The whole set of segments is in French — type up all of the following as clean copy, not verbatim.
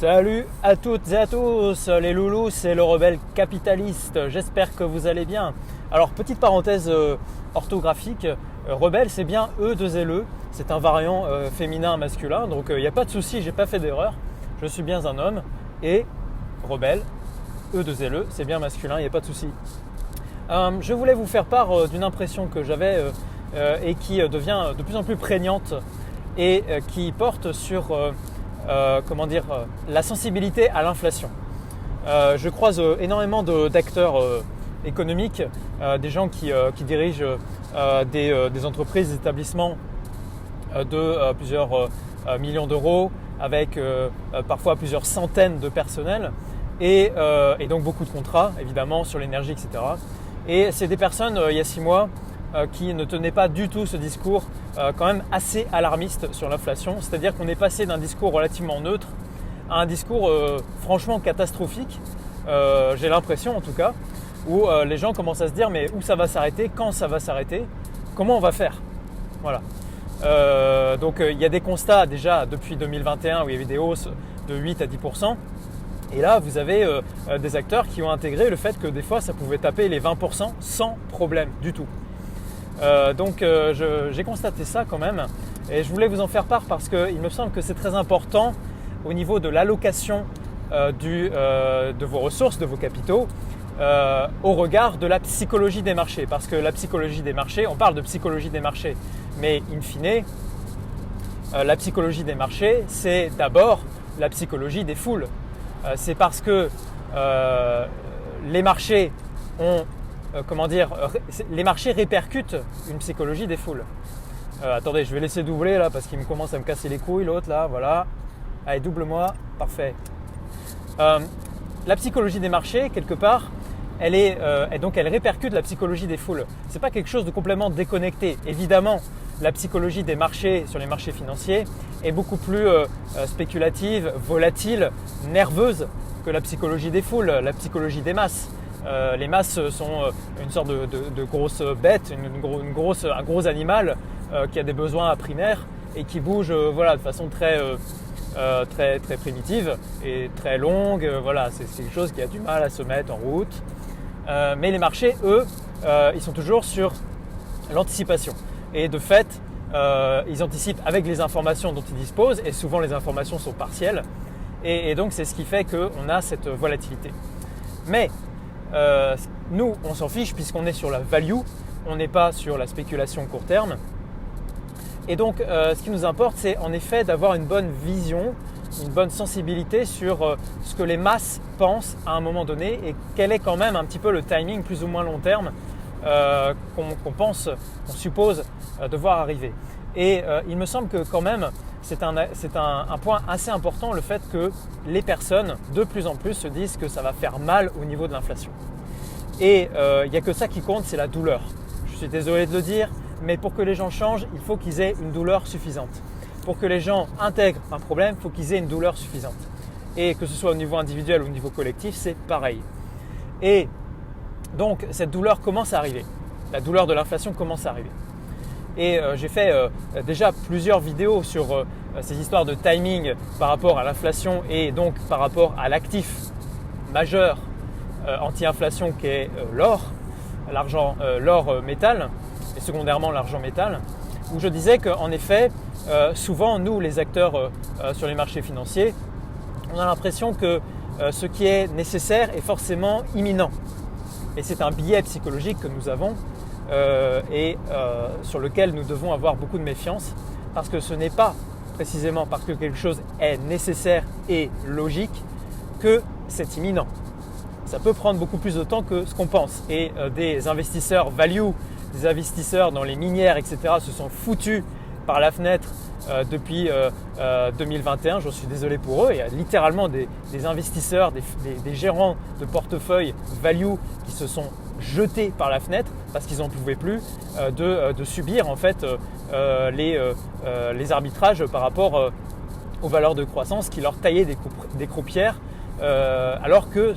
Salut à toutes et à tous, les loulous, c'est le rebelle capitaliste, j'espère que vous allez bien. Alors petite parenthèse orthographique, rebelle c'est bien E2LE, c'est un variant féminin masculin, donc il n'y a pas de souci, j'ai pas fait d'erreur, je suis bien un homme, et rebelle, E2LE, c'est bien masculin, il n'y a pas de souci. Je voulais vous faire part d'une impression que j'avais et qui devient de plus en plus prégnante et qui porte sur la sensibilité à l'inflation. Je croise énormément d'acteurs économiques, des gens qui dirigent des entreprises, des établissements de plusieurs millions d'euros avec parfois plusieurs centaines de personnels et donc beaucoup de contrats évidemment sur l'énergie, etc. Et c'est des personnes il y a 6 mois qui ne tenaient pas du tout ce discours quand même assez alarmiste sur l'inflation. C'est-à-dire qu'on est passé d'un discours relativement neutre à un discours franchement catastrophique, j'ai l'impression en tout cas, où les gens commencent à se dire mais où ça va s'arrêter, quand ça va s'arrêter, comment on va faire. Voilà. Donc il y a des constats déjà depuis 2021 où il y avait des hausses de 8 à 10%. Et là, vous avez des acteurs qui ont intégré le fait que des fois, ça pouvait taper les 20% sans problème du tout. Donc j'ai constaté ça quand même et je voulais vous en faire part parce qu'il me semble que c'est très important au niveau de l'allocation de vos ressources, de vos capitaux au regard de la psychologie des marchés. Parce que la psychologie des marchés, on parle de psychologie des marchés, mais in fine, la psychologie des marchés, c'est d'abord la psychologie des foules. C'est parce que les marchés les marchés répercutent une psychologie des foules. Attendez, je vais laisser doubler là parce qu'il commence à me casser les couilles l'autre là, voilà. Allez, double-moi, parfait. La psychologie des marchés, quelque part, elle répercute la psychologie des foules. C'est pas quelque chose de complètement déconnecté. Évidemment, la psychologie des marchés sur les marchés financiers est beaucoup plus spéculative, volatile, nerveuse que la psychologie des foules, la psychologie des masses. Les masses sont une sorte de grosse bête, un gros animal qui a des besoins primaires et qui bouge de façon très primitive et très longue. C'est quelque chose qui a du mal à se mettre en route. Mais les marchés, eux, ils sont toujours sur l'anticipation. Et de fait, ils anticipent avec les informations dont ils disposent et souvent les informations sont partielles. Et donc, c'est ce qui fait qu'on a cette volatilité. Mais nous, on s'en fiche puisqu'on est sur la value, on n'est pas sur la spéculation court terme. Et donc, ce qui nous importe, c'est en effet d'avoir une bonne vision, une bonne sensibilité sur ce que les masses pensent à un moment donné et quel est quand même un petit peu le timing plus ou moins long terme qu'on suppose devoir arriver. Et il me semble que quand même, c'est un point assez important, le fait que les personnes, de plus en plus, se disent que ça va faire mal au niveau de l'inflation. Et il n'y a que ça qui compte, c'est la douleur. Je suis désolé de le dire, mais pour que les gens changent, il faut qu'ils aient une douleur suffisante. Pour que les gens intègrent un problème, il faut qu'ils aient une douleur suffisante. Et que ce soit au niveau individuel ou au niveau collectif, c'est pareil. Et donc, cette douleur commence à arriver. La douleur de l'inflation commence à arriver. Et j'ai fait déjà plusieurs vidéos sur ces histoires de timing par rapport à l'inflation et donc par rapport à l'actif majeur anti-inflation qui est l'or, l'or métal et secondairement l'argent métal, où je disais qu'en effet, souvent nous les acteurs sur les marchés financiers, on a l'impression que ce qui est nécessaire est forcément imminent. Et c'est un biais psychologique que nous avons et sur lequel nous devons avoir beaucoup de méfiance parce que ce n'est pas précisément parce que quelque chose est nécessaire et logique que c'est imminent. Ça peut prendre beaucoup plus de temps que ce qu'on pense et des investisseurs value, des investisseurs dans les minières, etc. se sont foutus par la fenêtre depuis 2021, j'en suis désolé pour eux. Il y a littéralement des investisseurs, des gérants de portefeuille value qui se sont jetés par la fenêtre parce qu'ils n'en pouvaient plus de subir en fait les arbitrages par rapport aux valeurs de croissance qui leur taillaient des croupières alors que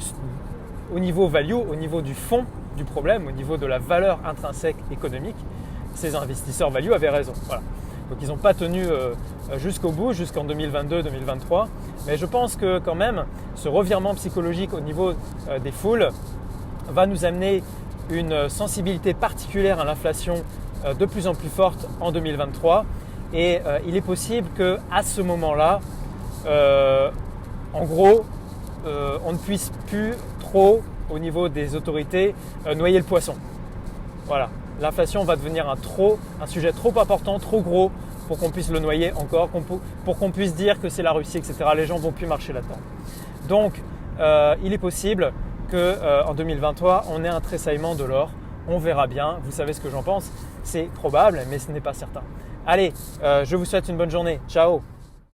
au niveau value, au niveau du fond du problème, au niveau de la valeur intrinsèque économique, ces investisseurs value avaient raison. Voilà. Donc ils n'ont pas tenu jusqu'au bout, jusqu'en 2022-2023. Mais je pense que quand même, ce revirement psychologique au niveau des foules va nous amener une sensibilité particulière à l'inflation de plus en plus forte en 2023. Et il est possible qu'à ce moment-là, en gros, on ne puisse plus trop, au niveau des autorités, noyer le poisson. Voilà, l'inflation va devenir un sujet trop important, trop gros pour qu'on puisse le noyer encore, pour qu'on puisse dire que c'est la Russie, etc. Les gens ne vont plus marcher là-dedans. Donc, il est possible qu'en 2023, on ait un tressaillement de l'or. On verra bien. Vous savez ce que j'en pense. C'est probable, mais ce n'est pas certain. Allez, je vous souhaite une bonne journée. Ciao!